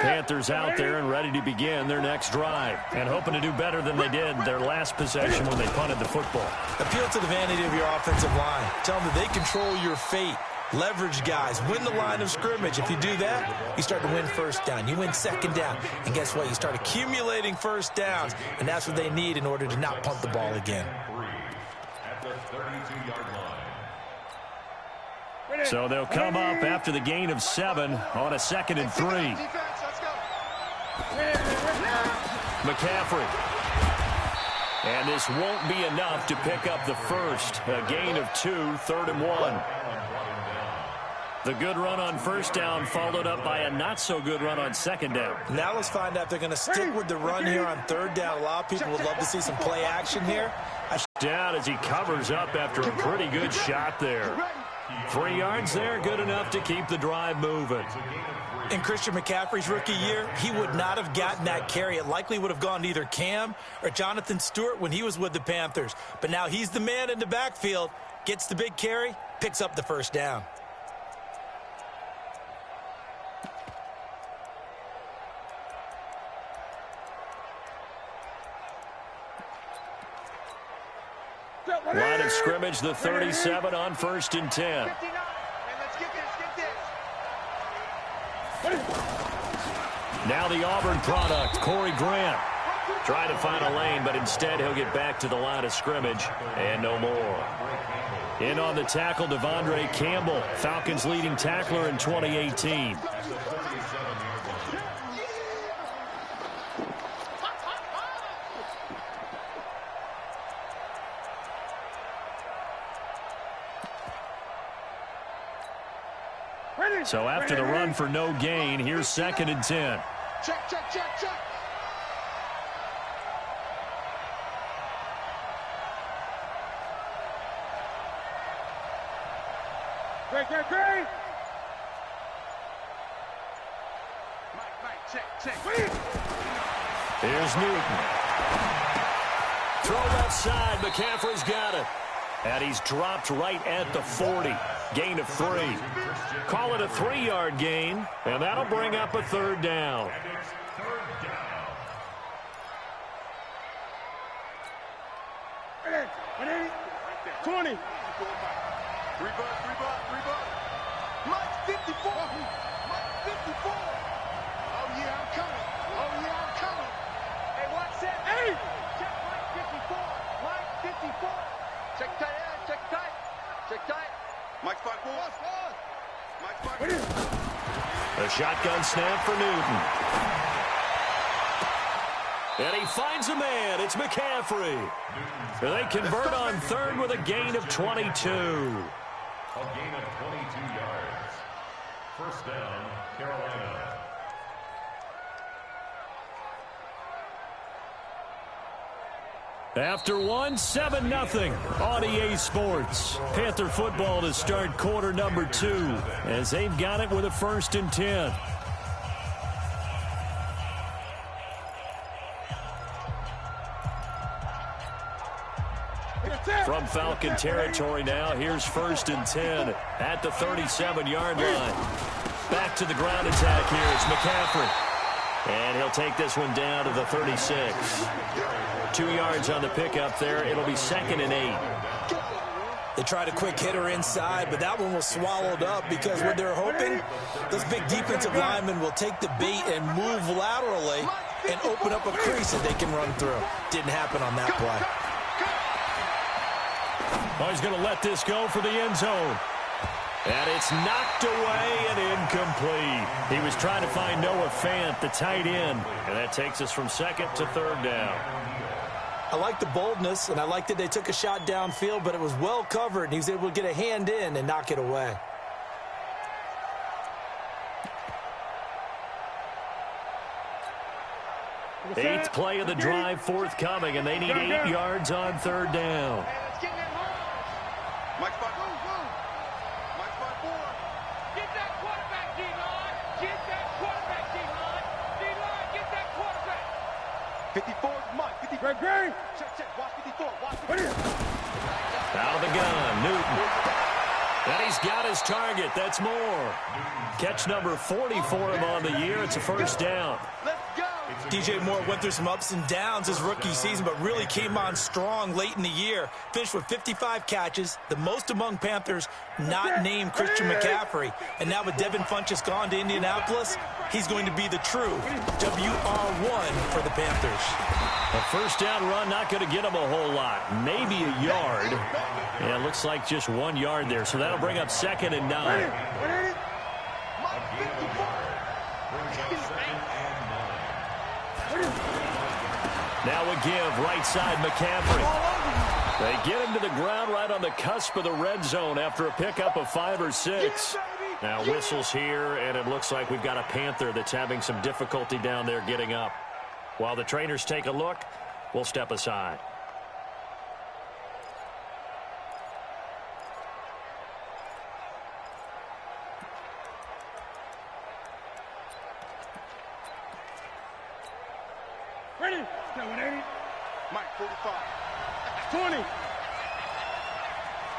Panthers out there and ready to begin their next drive, and hoping to do better than they did their last possession when they punted the football. Appeal to the vanity of your offensive line. Tell them that they control your fate. Leverage guys. Win the line of scrimmage. If you do that, you start to win first down. You win second down. And guess what? You start accumulating first downs. And that's what they need in order to not punt the ball again. So they'll come up after the gain of 7 on a 2nd and 3. McCaffrey. And this won't be enough to pick up the first. A gain of 2, 3rd and 1. The good run on first down followed up by a not-so-good run on second down. Now let's find out if they're going to stick with the run here on 3rd down. A lot of people would love to see some play action here. Down as he covers up after a pretty good shot there. 3 yards there, good enough to keep the drive moving. In Christian McCaffrey's rookie year, he would not have gotten that carry. It likely would have gone to either Cam or Jonathan Stewart when he was with the Panthers. But now he's the man in the backfield, gets the big carry, picks up the first down. Line of scrimmage, the 37 on 1st and 10. Now the Auburn product, Corey Grant. Trying to find a lane, but instead he'll get back to the line of scrimmage and no more. In on the tackle, Devondre Campbell, Falcons leading tackler in 2018. So after the run for no gain, here's 2nd and 10. Check, check, check, check. Great. Mike, check. Here's Newton. Throw left side. McCaffrey's got it. And he's dropped right at the 40. Gain of 3. Call it a 3-yard gain, and that'll bring up a 3rd down. Ready? 20. Rebut. Mike 54. Oh, yeah, I'm coming. Hey, watch that. Hey! Check Mike 54. Check tight. Mike 54. A shotgun snap for Newton. And he finds a man. It's McCaffrey. They convert on 3rd with a gain of 22. A gain of 22 yards. First down, Carolina. After 7-0 on EA Sports. Panther football to start quarter number 2 as they've got it with a 1st and 10. From Falcon territory now, here's 1st and 10 at the 37-yard line. Back to the ground attack here. It's McCaffrey. And he'll take this one down to the 36. 2 yards on the pickup there. It'll be 2nd and 8. They tried a quick hitter inside, but that one was swallowed up because what they're hoping, those big defensive linemen will take the bait and move laterally and open up a crease that they can run through. Didn't happen on that play. Oh, he's going to let this go for the end zone. And it's knocked away and incomplete. He was trying to find Noah Fant, the tight end. And that takes us from 2nd to 3rd down. I like the boldness, and I like that they took a shot downfield, but it was well covered, and he was able to get a hand in and knock it away. Eighth play of the drive forthcoming, and they need 8 yards on 3rd down. Mike 5. Mike 5-4. Get that quarterback, D-line. Get that quarterback, D-line. D-line, get that quarterback. 54 is Mike. 54. Great. Check. Watch 54. Watch 54. Out of the gun, Newton. And he's got his target. That's more. Catch number 40 for him on the year. It's a first down. Let's go. DJ Moore went through some ups and downs his rookie season, but really came on strong late in the year. Finished with 55 catches, the most among Panthers not named Christian McCaffrey. And now with Devin Funchess gone to Indianapolis, he's going to be the true WR1 for the Panthers. A first down run, not going to get him a whole lot. Maybe a yard. Yeah, it looks like just 1 yard there. So that'll bring up 2nd and 9. Now a give, right side, McCaffrey. They get him to the ground right on the cusp of the red zone after a pickup of 5 or 6. Now whistles here, and it looks like we've got a Panther that's having some difficulty down there getting up. While the trainers take a look, we'll step aside. Ready? 180. Mike, 45. 20.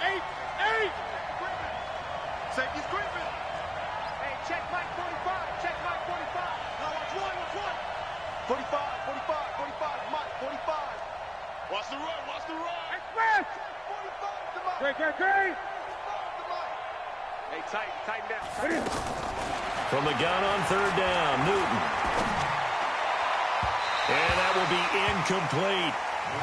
8. Safety's Griffin. Hey, check Mike 45. Check Mike 45. Now watch Roy. 45. Mike, 45. Watch the run. Express. 45 to Mike. Great. 45 to Mike. Hey, tighten down. From the gun on 3rd down, Newton. And that will be incomplete.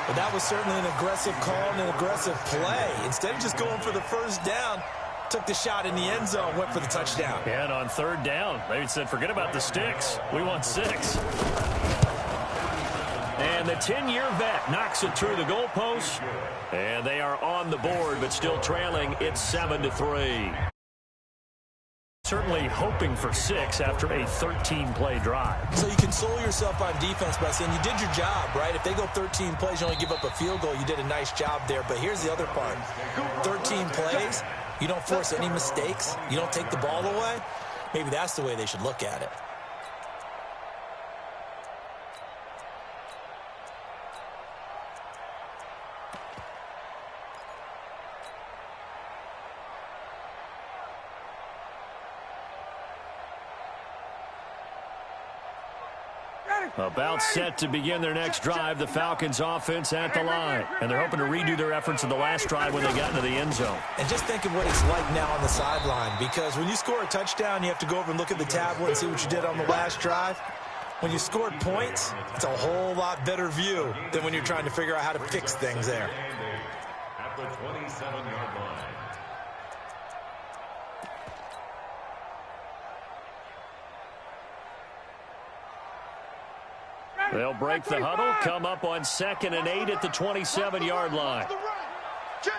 But that was certainly an aggressive call and an aggressive play. Instead of just going for the first down, took the shot in the end zone, went for the touchdown. And on 3rd down, they said, forget about the sticks. We want 6. And the 10-year vet knocks it through the goalpost. And they are on the board, but still trailing. It's 7-3. Certainly hoping for 6 after a 13-play drive. So you console yourself on defense by saying you did your job, right? If they go 13 plays, you only give up a field goal, you did a nice job there. But here's the other part. 13 plays, you don't force any mistakes, you don't take the ball away. Maybe that's the way they should look at it. About set to begin their next drive, the Falcons offense at the line. And they're hoping to redo their efforts of the last drive when they got into the end zone. And just think of what it's like now on the sideline, because when you score a touchdown, you have to go over and look at the tablet and see what you did on the last drive. When you scored points, it's a whole lot better view than when you're trying to figure out how to fix things there. At the 27-yard line. They'll break the huddle, come up on 2nd and 8 at the 27-yard line. Check.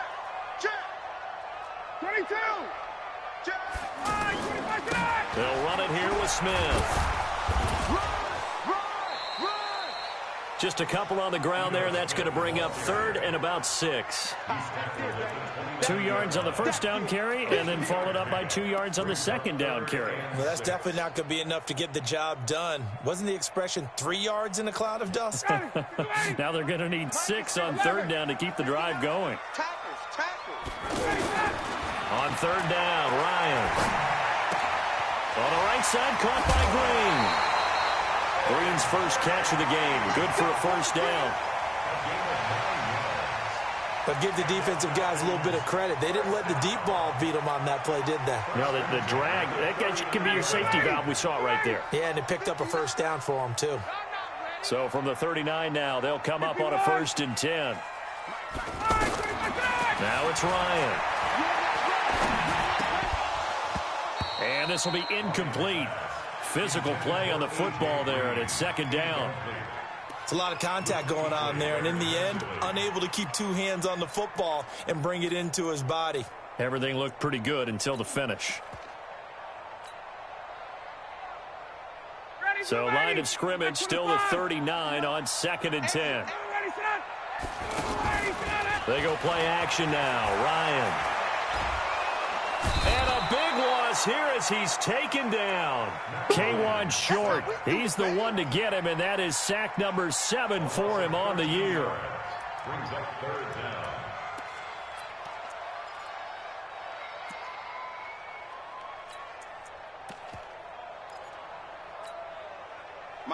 22. Check. 25. They'll run it here with Smith. Run. Just a couple on the ground there, and that's going to bring up 3rd and about 6. 2 yards on the first down carry, and then followed up by 2 yards on the second down carry. Well, that's definitely not going to be enough to get the job done. Wasn't the expression 3 yards in a cloud of dust? Now they're going to need 6 on 3rd down to keep the drive going. Tackles. On 3rd down, Ryan. On the right side, caught by Green. Green's first catch of the game. Good for a first down. But give the defensive guys a little bit of credit. They didn't let the deep ball beat them on that play, did they? No, the drag, that can be your safety valve. We saw it right there. Yeah, and it picked up a first down for them, too. So from the 39 now, they'll come up on a 1st and 10. Now it's Ryan. And this will be incomplete. Physical play on the football there, and it's 2nd down. It's a lot of contact going on there, and in the end, unable to keep 2 hands on the football and bring it into his body. Everything looked pretty good until the finish. So line of scrimmage, still the 39 on 2nd and 10. They go play action now. Ryan. And a big loss here as he's taken down. K1 short. He's the one to get him, and that is sack number 7 for him on the year. Brings up 3rd down.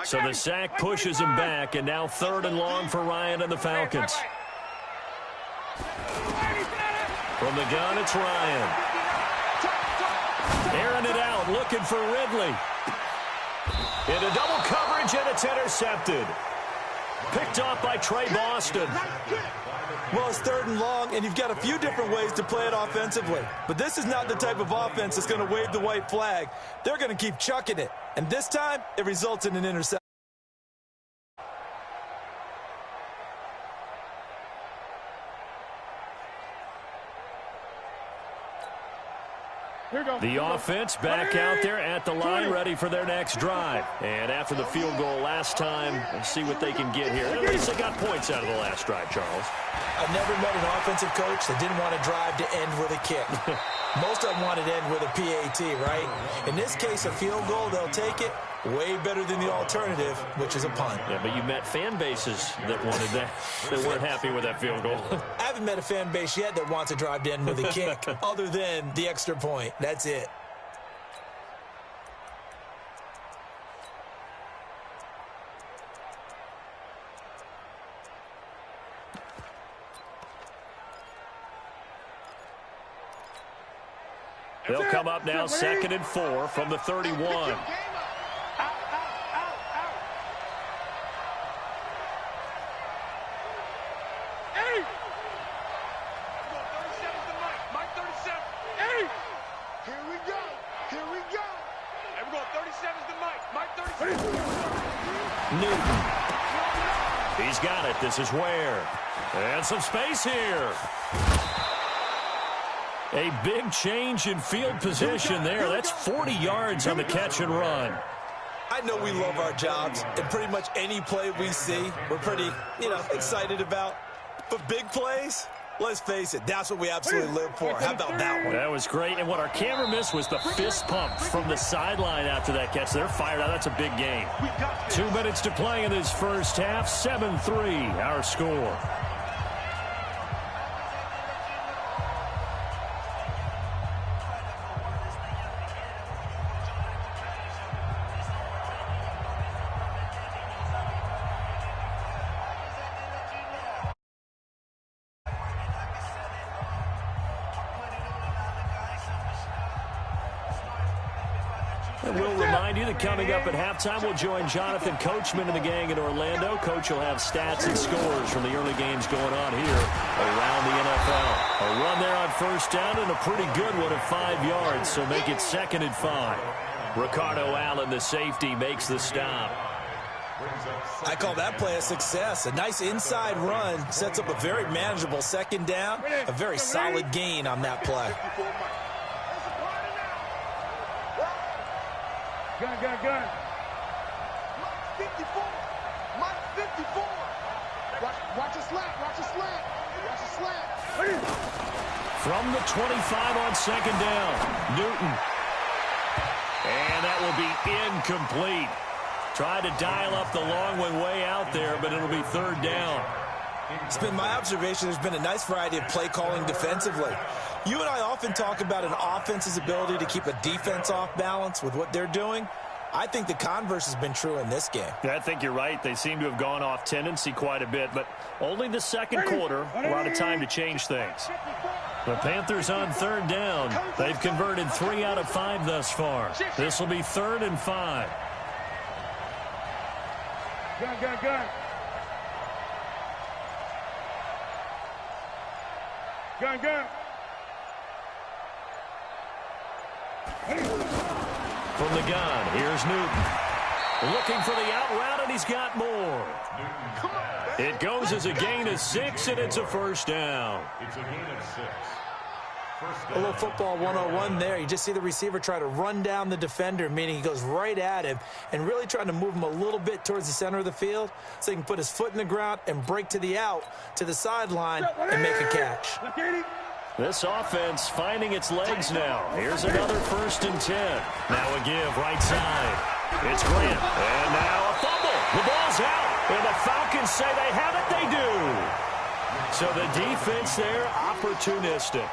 So the sack pushes him back, and now 3rd and long for Ryan and the Falcons. From the gun, it's Ryan. Airing it out, looking for Ridley. Into double coverage, and it's intercepted. Picked off by Trey Boston. Well, it's 3rd and long, and you've got a few different ways to play it offensively. But this is not the type of offense that's going to wave the white flag. They're going to keep chucking it. And this time, it results in an interception. The offense back out there at the line, ready for their next drive. And after the field goal last time, let's see what they can get here. At least they got points out of the last drive, Charles. I've never met an offensive coach that didn't want to drive to end with a kick. Most of them wanted to end with a PAT, right? In this case, a field goal, they'll take it. Way better than the alternative, which is a punt. Yeah, but you met fan bases that wanted that, that weren't happy with that field goal. I haven't met a fan base yet that wants to drive to end with a kick, other than the extra point. That's it. They'll come up now 2nd and 4 from the 31. Newton. He's got it. This is Ware. And some space here. A big change in field position there. That's 40 yards on the catch and run. I know we love our jobs, and pretty much any play we see, we're pretty, excited about. But big plays, let's face it, that's what we absolutely live for. How about that one? That was great. And what our camera missed was the fist pump from the sideline after that catch. They're fired out. That's a big game. 2 minutes to play in this first half. 7-3, our score. And we'll remind you that coming up at halftime, we'll join Jonathan Coachman and the gang in Orlando. Coach will have stats and scores from the early games going on here around the NFL. A run there on first down and a pretty good one at 5 yards, so make it 2nd and 5. Ricardo Allen, the safety, makes the stop. I call that play a success. A nice inside run sets up a very manageable 2nd down, a very solid gain on that play. Gun. Mike 54. Mike 54. Watch a slant. From the 25 on 2nd down, Newton. And that will be incomplete. Tried to dial up the long one way out there, but it'll be 3rd down. It's been my observation there's been a nice variety of play calling defensively. You and I often talk about an offense's ability to keep a defense off balance with what they're doing. I think the converse has been true in this game. Yeah, I think you're right. They seem to have gone off tendency quite a bit, but only the 2nd quarter, a lot of time to change things. The Panthers on 3rd down. They've converted 3 out of 5 thus far. This will be 3rd and 5. Gun. From the gun, here's Newton. Looking for the out route, and he's got more. It goes as a gain of 6, and it's a 1st down. It's a gain of 6. A little football 101 there. You just see the receiver try to run down the defender, meaning he goes right at him and really trying to move him a little bit towards the center of the field so he can put his foot in the ground and break to the out, to the sideline, and make a catch. This offense finding its legs now. Here's another 1st and 10. Now a give right side. It's Grant. And now a fumble. The ball's out. And the Falcons say they have it. They do. So the defense there, opportunistic.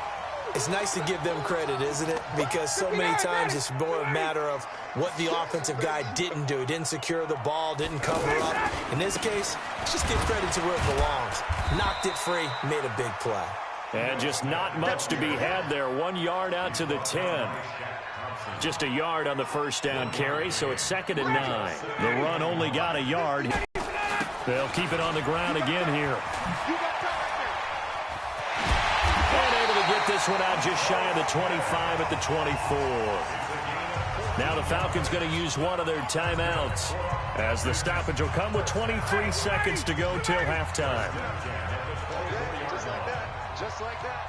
It's nice to give them credit, isn't it? Because so many times it's more a matter of what the offensive guy didn't do. Didn't secure the ball, didn't cover up. In this case, let's just give credit to where it belongs. Knocked it free, made a big play. And just not much to be had there. 1 yard out to the 10. Just a yard on the first down carry, so it's 2nd and 9. The run only got a yard. They'll keep it on the ground again here. And able to get this one out just shy of the 25 at the 24. Now the Falcons going to use one of their timeouts, as the stoppage will come with 23 seconds to go till halftime. Just like that. Just like that.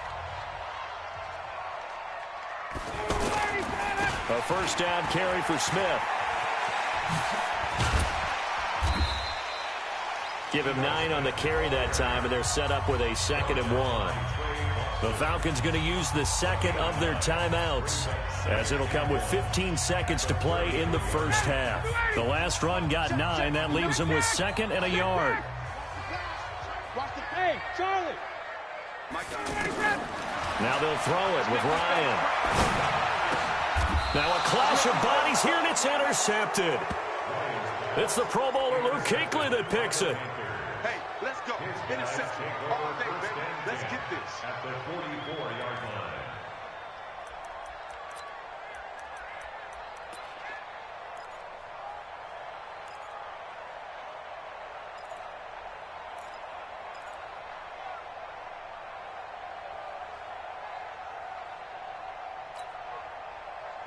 A first down carry for Smith. Give him 9 on the carry that time, and they're set up with a 2nd and 1. The Falcons going to use the second of their timeouts, as it'll come with 15 seconds to play in the first half. The last run got 9. That leaves them with 2nd and a yard. Watch the hey, Charlie. Now they'll throw it with Ryan. Now a clash of bodies here, and it's intercepted. It's the Pro Bowler Luke Kuechly that picks it. Hey, let's go. Interception. All day, baby. Let's get this. At the 44-yard line.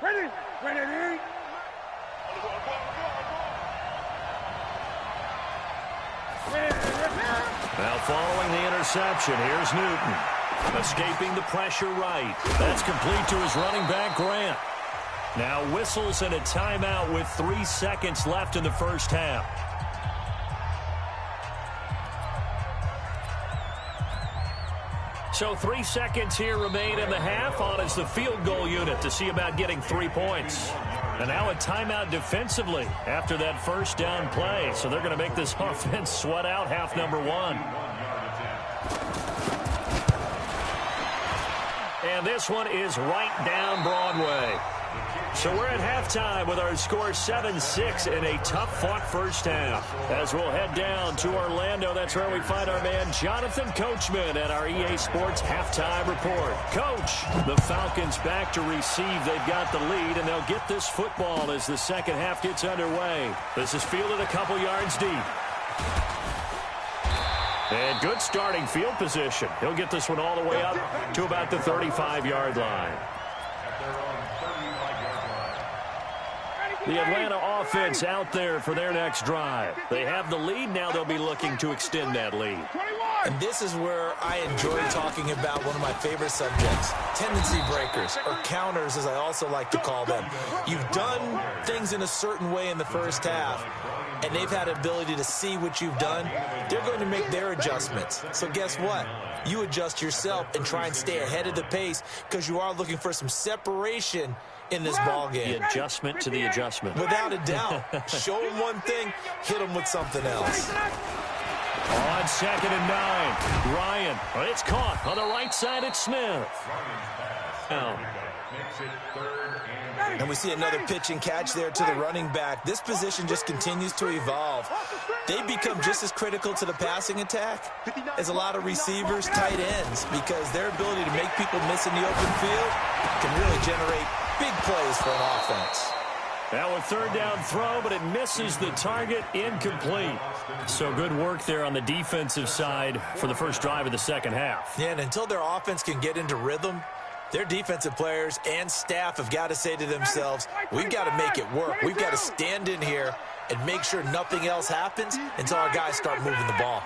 Ready? Now following the interception, here's Newton. Escaping the pressure right. That's complete to his running back, Grant. Now whistles and a timeout with 3 seconds left in the first half. So 3 seconds here remain in the half. On is the field goal unit to see about getting 3 points. And now a timeout defensively after that first down play. So they're going to make this offense sweat out half number 1. And this one is right down Broadway. So we're at halftime with our score 7-6 in a tough-fought first half. As we'll head down to Orlando, that's where we find our man Jonathan Coachman at our EA Sports Halftime Report. Coach, the Falcons back to receive. They've got the lead, and they'll get this football as the second half gets underway. This is fielded a couple yards deep. And good starting field position. He'll get this one all the way up to about the 35-yard line. The Atlanta offense out there for their next drive. They have the lead. Now they'll be looking to extend that lead. And this is where I enjoy talking about one of my favorite subjects, tendency breakers, or counters as I also like to call them. You've done things in a certain way in the first half, and they've had the ability to see what you've done. They're going to make their adjustments. So guess what? You adjust yourself and try and stay ahead of the pace because you are looking for some separation in this ball game. The adjustment to the adjustment. Without a doubt. Show them one thing, hit them with something else. On 2nd and 9, Ryan. It's caught on the right side. It's Smith. Now, and we see another pitch and catch there to the running back. This position just continues to evolve. They become just as critical to the passing attack as a lot of receivers, tight ends, because their ability to make people miss in the open field can really generate big plays for an offense. Now a third down throw, but it misses the target, incomplete. So good work there on the defensive side for the first drive of the second half. Yeah, and until their offense can get into rhythm, their defensive players and staff have got to say to themselves, we've got to make it work. We've got to stand in here and make sure nothing else happens until our guys start moving the ball.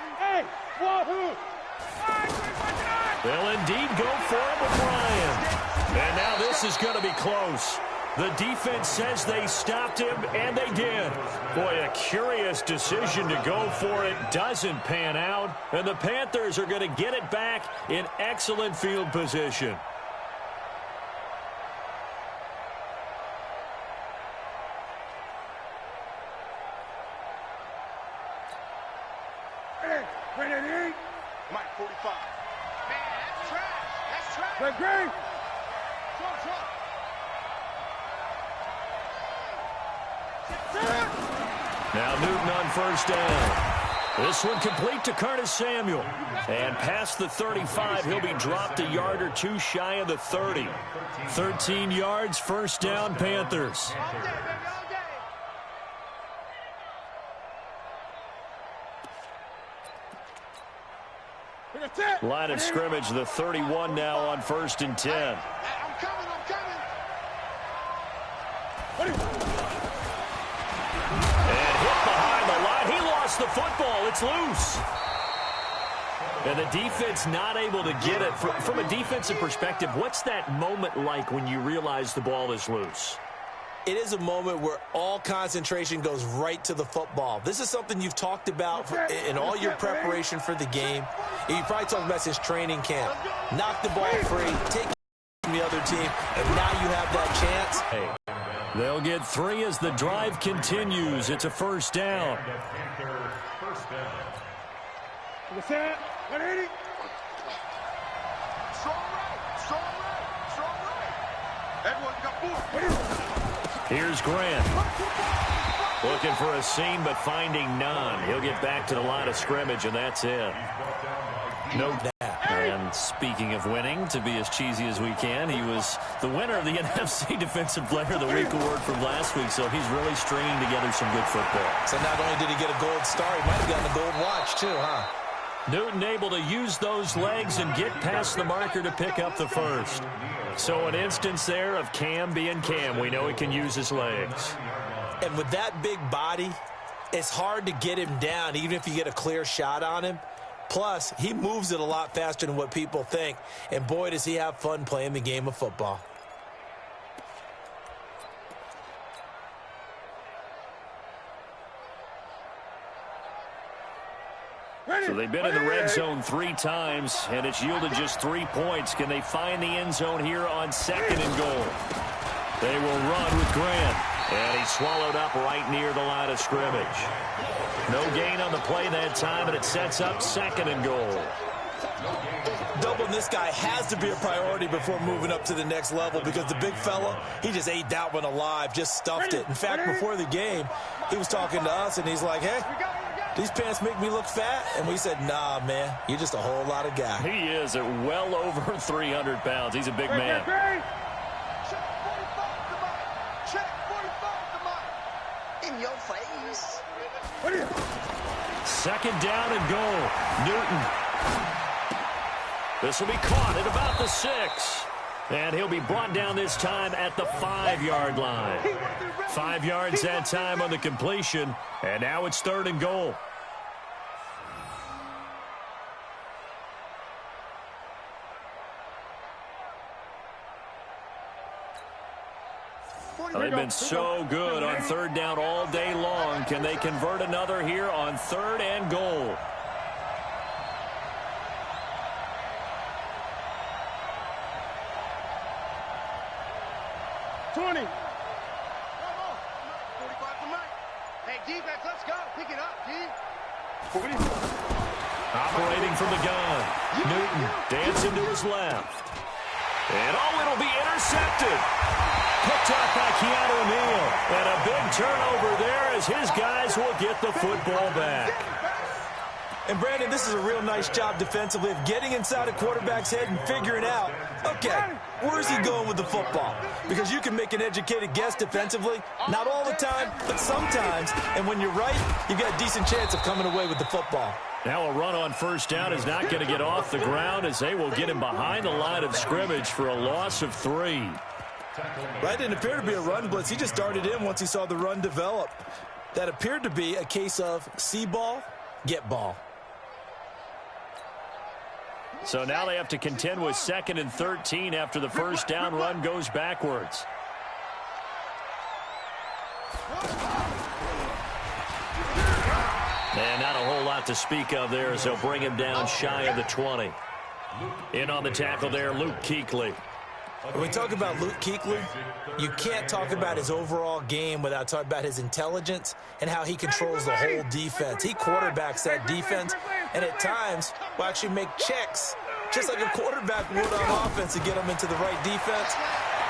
They'll indeed go for it with Ryan. And now this is going to be close. The defense says they stopped him, and they did. Boy, a curious decision to go for it. Doesn't pan out. And the Panthers are going to get it back in excellent field position. Mike 45. Man, that's trash. That's trash. Now Newton on first down. This one complete to Curtis Samuel. And past the 35, he'll be dropped a yard or two shy of the 30. 13 yards, first down, Panthers. Line of scrimmage, the 31 now on first and 10. I'm coming. And hit behind the line. He lost the football. It's loose. And the defense not able to get it. From a defensive perspective, what's that moment like when you realize the ball is loose? It is a moment where all concentration goes right to the football. This is something you've talked about in all your preparation for the game. You probably talked about since training camp. Knock the ball free, take from the other team, and now you have that chance. Hey, they'll get 3 as the drive continues. It's a first down. Everyone's got 4. Here's Grant. Looking for a seam, but finding none. He'll get back to the line of scrimmage, and that's it. No doubt. And speaking of winning, to be as cheesy as we can, he was the winner of the NFC Defensive Player of the Week award from last week, so he's really stringing together some good football. So not only did he get a gold star, he might have gotten a gold watch too, huh? Newton able to use those legs and get past the marker to pick up the first. So an instance there of Cam being Cam. We know he can use his legs. And with that big body, it's hard to get him down, even if you get a clear shot on him. Plus, he moves it a lot faster than what people think. And boy, does he have fun playing the game of football. So they've been in the red zone 3 times, and it's yielded just 3 points. Can they find the end zone here on second and goal? They will run with Grant. And he's swallowed up right near the line of scrimmage. No gain on the play that time, and it sets up second and goal. Doubling this guy has to be a priority before moving up to the next level because the big fella, he just ate that one alive, just stuffed it. In fact, before the game, he was talking to us, and he's like, hey, these pants make me look fat? And we said, nah, man, you're just a whole lot of guy. He is at well over 300 pounds. He's a big man. In your face. Second down and goal. Newton. This will be caught at about the 6. And he'll be brought down this time at the 5-yard line. 5 yards that time on the completion. And now it's third and goal. They've been so good on third down all day long. Can they convert another here on third and goal? Hey, defense, let's go. Pick it up, D. Operating from the gun. Newton dancing to his left. And it'll be intercepted. Picked up by Keanu Neal. And a big turnover there as his guys will get the football back. And, Brandon, this is a real nice job defensively of getting inside a quarterback's head and figuring out, okay, where's he going with the football? Because you can make an educated guess defensively, not all the time, but sometimes. And when you're right, you've got a decent chance of coming away with the football. Now a run on first down is not going to get off the ground as they will get him behind the line of scrimmage for a loss of 3. Right, didn't appear to be a run blitz. He just darted in once he saw the run develop. That appeared to be a case of see ball, get ball. So now they have to contend with 2nd and 13 after the first down run goes backwards. And not a whole lot to speak of there as they'll bring him down shy of the 20. In on the tackle there, Luke Kuechly. When we talk about Luke Kuechly, you can't talk about his overall game without talking about his intelligence and how he controls the whole defense. He quarterbacks that defense, and at times will actually make checks just like a quarterback would on offense to get them into the right defense.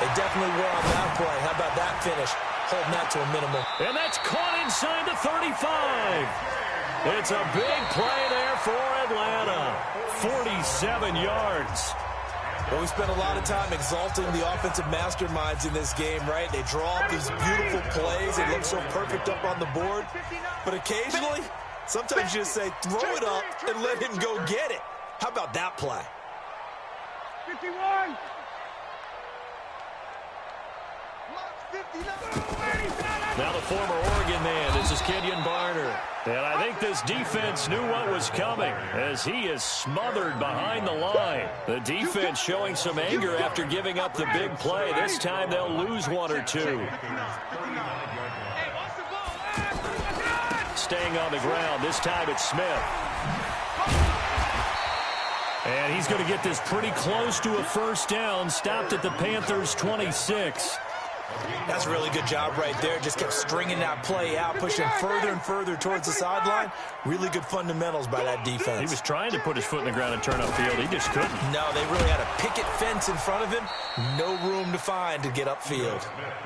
They definitely were on that play. How about that finish? Holding that to a minimum. And that's caught inside the 35. It's a big play there for Atlanta. 47 yards. Well, we spent a lot of time exalting the offensive masterminds in this game, right? They draw up these beautiful plays. They look so perfect up on the board. But occasionally, sometimes you just say, throw it up and let him go get it. How about that play? 51. Now the former Oregon man, this is Kenyon Barner. And I think this defense knew what was coming as he is smothered behind the line. The defense showing some anger after giving up the big play. This time they'll lose one or two. Staying on the ground, this time it's Smith. And he's going to get this pretty close to a first down, stopped at the Panthers' 26. That's a really good job right there. Just kept stringing that play out, pushing further and further towards the sideline. Really good fundamentals by that defense. He was trying to put his foot in the ground and turn upfield. He just couldn't. No, they really had a picket fence in front of him. No room to find to get upfield.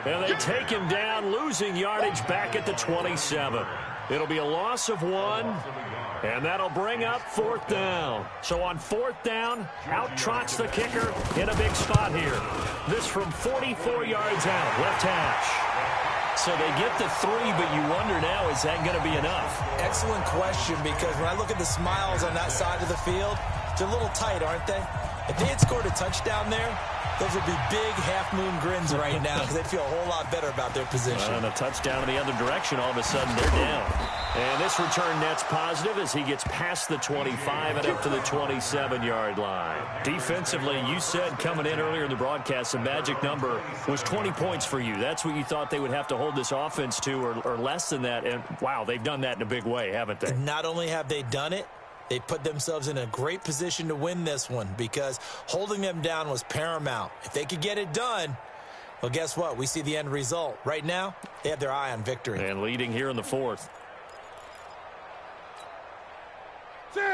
And they take him down, losing yardage back at the 27. It'll be a loss of 1, and that'll bring up 4th down. So on 4th down, out trots the kicker in a big spot here. This from 44 yards out, left hash. So they get the 3, but you wonder now, is that going to be enough? Excellent question, because when I look at the smiles on that side of the field, they're a little tight, aren't they? If they had scored a touchdown there, those would be big half-moon grins right now because they'd feel a whole lot better about their position. And a touchdown in the other direction, all of a sudden they're down. And this return net's positive as he gets past the 25 and up to the 27-yard line. Defensively, you said coming in earlier in the broadcast, the magic number was 20 points for you. That's what you thought they would have to hold this offense to or less than that. And, wow, they've done that in a big way, haven't they? Not only have they done it, they put themselves in a great position to win this one because holding them down was paramount. If they could get it done, well, guess what? We see the end result. Right now, they have their eye on victory. And leading here in the 4th.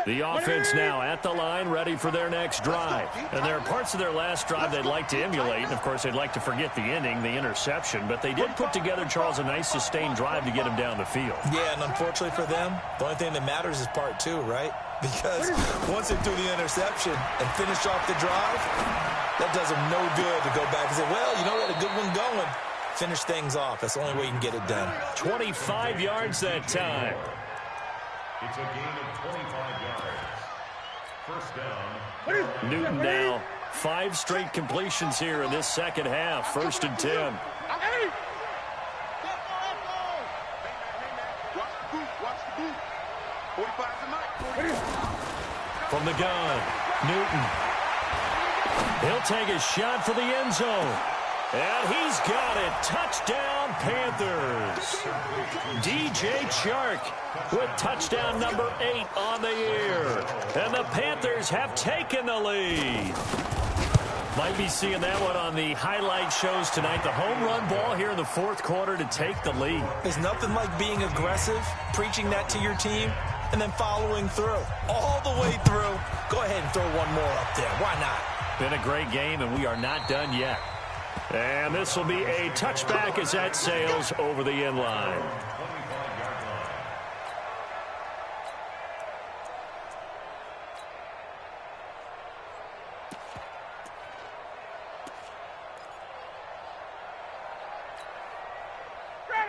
The offense now at the line, ready for their next drive. And there are parts of their last drive they'd like to emulate. And, of course, they'd like to forget the ending, the interception. But they did put together, Charles, a nice sustained drive to get him down the field. Yeah, and unfortunately for them, the only thing that matters is part 2, right? Because once they threw the interception and finished off the drive, that does them no good to go back and say, well, you know what, a good one going. Finish things off. That's the only way you can get it done. 25 yards that time. It's a gain of 25 yards. First down. Newton now 5 straight completions here in this second half. 1st and 10. From the gun, Newton. He'll take a shot for the end zone. And he's got it. Touchdown, Panthers. DJ Chark with touchdown number 8 on the year. And the Panthers have taken the lead. Might be seeing that one on the highlight shows tonight. The home run ball here in the 4th quarter to take the lead. There's nothing like being aggressive, preaching that to your team, and then following through. All the way through. Go ahead and throw one more up there. Why not? Been a great game, and we are not done yet. And this will be a touchback as that sails over the end line.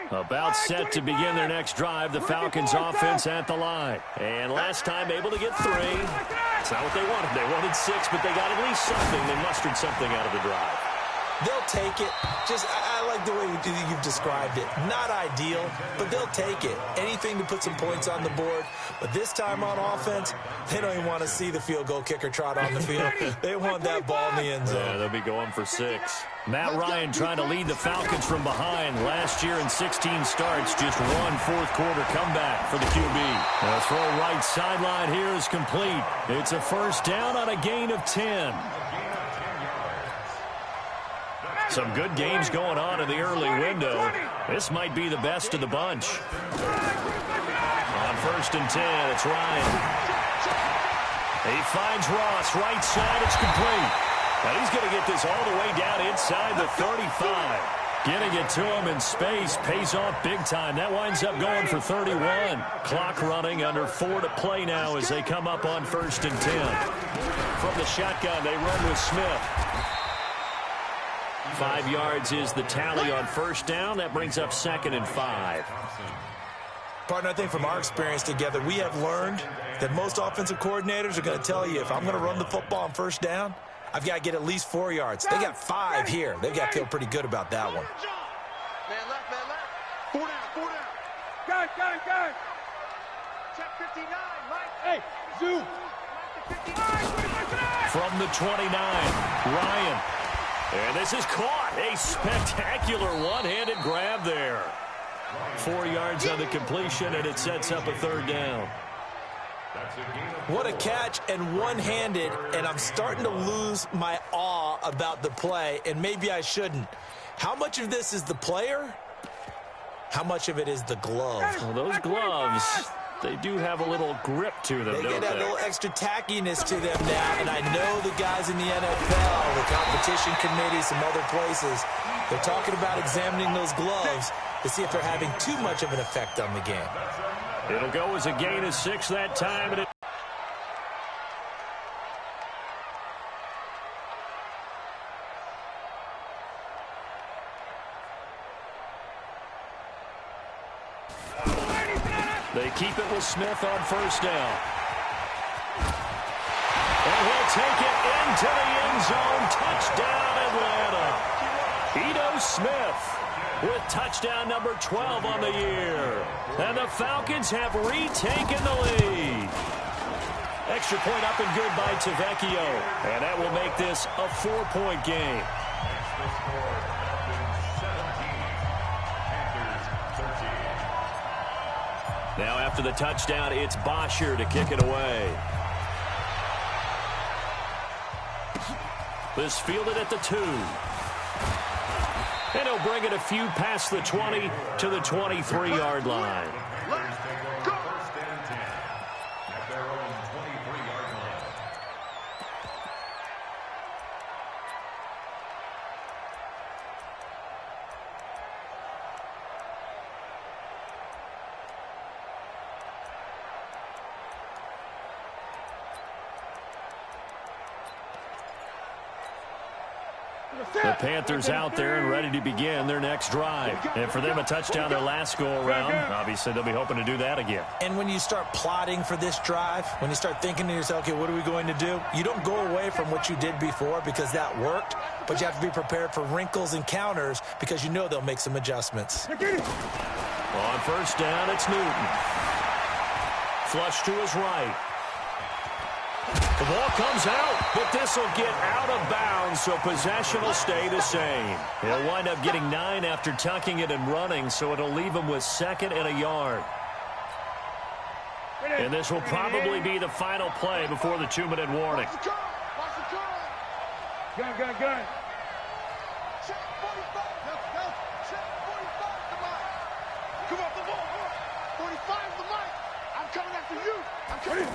About set to begin their next drive, the Falcons offense at the line. And last time able to get 3. It's not what they wanted. They wanted 6, but they got at least something. They mustered something out of the drive. They'll take it. I like the way you've described it. Not ideal, but they'll take it. Anything to put some points on the board. But this time on offense, they don't even want to see the field goal kicker trot on the field. They want that ball in the end zone. Yeah, they'll be going for 6. Matt Ryan trying to lead the Falcons from behind. Last year in 16 starts, just 1 fourth-quarter comeback for the QB. The throw right sideline here is complete. It's a first down on a gain of 10. Some good games going on in the early window. This might be the best of the bunch. On 1st and 10, it's Ryan. He finds Ross, right side, it's complete. And he's going to get this all the way down inside the 35. Getting it to him in space pays off big time. That winds up going for 31. Clock running, under 4 to play now as they come up on 1st and 10. From the shotgun, they run with Smith. 5 yards is the tally on 1st down. That brings up 2nd and 5. Partner, I think from our experience together, we have learned that most offensive coordinators are going to tell you, if I'm going to run the football on 1st down, I've got to get at least 4 yards. They got 5 here. They've got to feel pretty good about that one. Man left, man left. 4 down, 4 down. Gun. Check 59, Mike. Hey, zoom. From the 29, Ryan. And this is caught. A spectacular one-handed grab there. 4 yards on the completion, and it sets up a 3rd down. What a catch, and one-handed, and I'm starting to lose my awe about the play, and maybe I shouldn't. How much of this is the player? How much of it is the glove? Well, those gloves, they do have a little grip to them, They don't get that they? little extra tackiness to them now, and I know the guys in the NFL, the competition committee, some other places, they're talking about examining those gloves to see if they're having too much of an effect on the game. It'll go as a gain of 6 that time, and they keep it with Smith on 1st down. And he'll take it into the end zone. Touchdown, Atlanta. Ito Smith with touchdown number 12 on the year. And the Falcons have retaken the lead. Extra point up and good by Tavecchio. And that will make this a 4-point game. Now after the touchdown, it's Bosher to kick it away. This fielded at the 2. And he'll bring it a few past the 20 to the 23-yard line. The Panthers out there and ready to begin their next drive. And for them, a touchdown their last go-around. Obviously, they'll be hoping to do that again. And when you start plotting for this drive, when you start thinking to yourself, okay, what are we going to do? You don't go away from what you did before because that worked, but you have to be prepared for wrinkles and counters because you know they'll make some adjustments. On 1st down, it's Newton. Flush to his right. The ball comes out, but this will get out of bounds, so possession will stay the same. He'll wind up getting 9 after tucking it and running, so it'll leave him with 2nd and a yard. And this will probably be the final play before the 2-minute warning. Gun. Check 45. Let's go. Check 45. Come on, the ball. 45 the mic. I'm coming after you. I'm coming.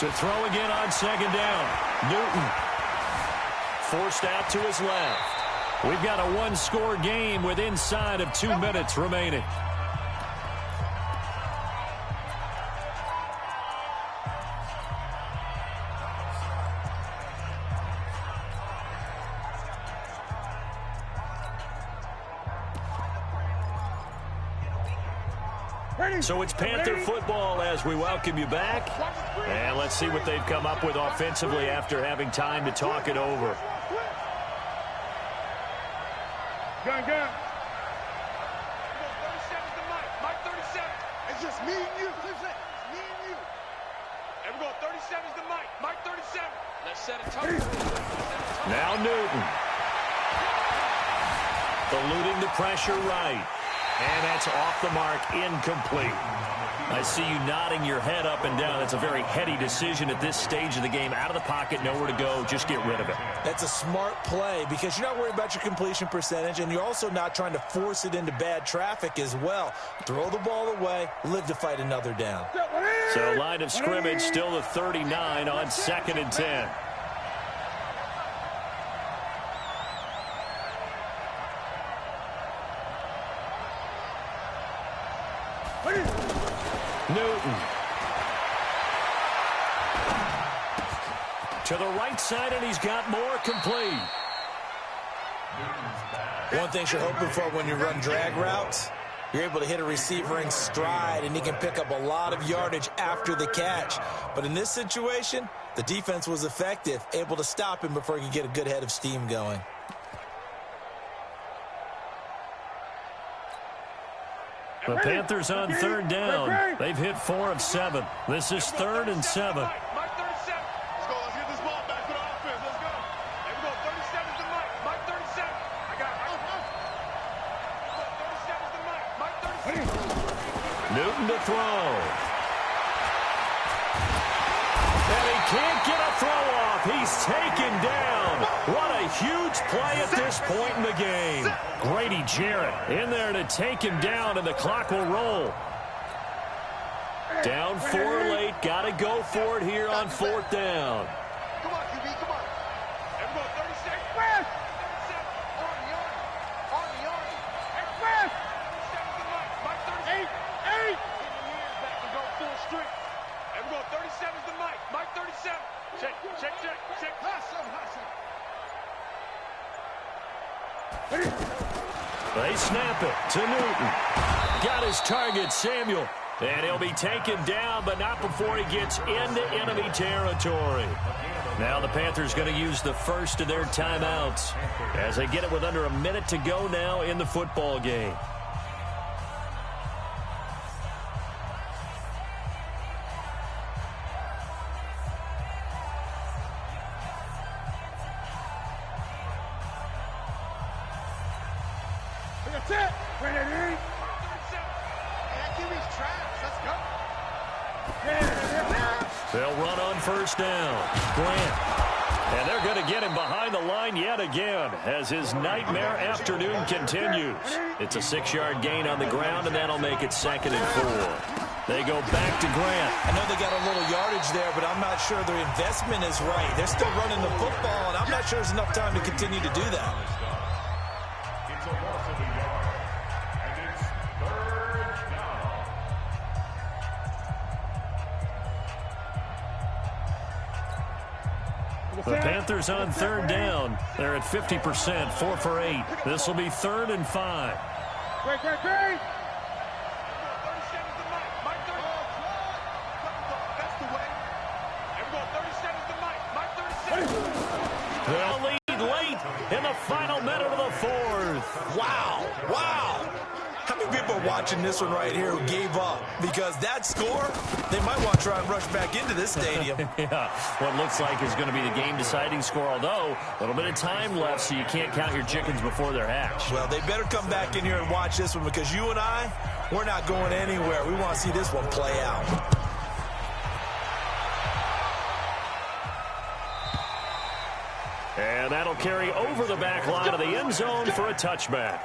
To throw again on 2nd down. Newton forced out to his left. We've got a 1-score game with inside of 2 minutes remaining. So it's Panther football as we welcome you back. And let's see what they've come up with offensively after having time to talk it over. Gun. 37's the mic. Mike 37. It's just me and you. It's me and you. Everyone, 37's the mic. Mike 37. Let's set a target. Now Newton. Eluding the pressure right. And that's off the mark, incomplete. I see you nodding your head up and down. That's a very heady decision at this stage of the game. Out of the pocket, nowhere to go, just get rid of it. That's a smart play because you're not worried about your completion percentage, and you're also not trying to force it into bad traffic as well. Throw the ball away, live to fight another down. So line of scrimmage, still the 39 on 2nd and 10. To the right side, and he's got more complete. One thing you're hoping for when you run drag routes, you're able to hit a receiver in stride, and he can pick up a lot of yardage after the catch. But in this situation, the defense was effective, able to stop him before he could get a good head of steam going. The Panthers on third down. They've hit 4 of 7. This is 3rd and 7. Newton to throw. And he can't get a throw off. He's taken down. What a huge play at this point in the game. Grady Jarrett in there to take him down, and the clock will roll. Down 4 late. Got to go for it here on 4th down. Come on, QB, come on. Everyone, 30 seconds. Everyone, 37's the mic. Mike 37. Check. They snap it to Newton. Got his target, Samuel. And he'll be taken down, but not before he gets into enemy territory. Now the Panthers going to use the first of their timeouts as they get it with under a minute to go now in the football game. That's it. Ready. QB's traps. Let's go. They'll run on first down. Grant. And they're going to get him behind the line yet again as his nightmare afternoon continues. It's a 6-yard gain on the ground, and that'll make it 2nd and 4. They go back to Grant. I know they got a little yardage there, but I'm not sure their investment is right. They're still running the football, and I'm not sure there's enough time to continue to do that. It's a loss of a yard, and it's 3rd down. The Panthers on 3rd down. They're at 50%, 4 for 8. This will be 3rd and 5. Great. 37's the mic. Mike 30. That's the way. Everyone, 37's the mic. Mike 37. They'll lead late in the final minute of the 4th. Wow. How many people are watching this one right here who gave up? Because that score, they might want to try and rush back into this stadium. Yeah, what looks like is going to be the game-deciding score, although a little bit of time left, so you can't count your chickens before they're hatched. Well, they better come back in here and watch this one, because you and I, we're not going anywhere. We want to see this one play out. And that'll carry over the back line of the end zone for a touchback.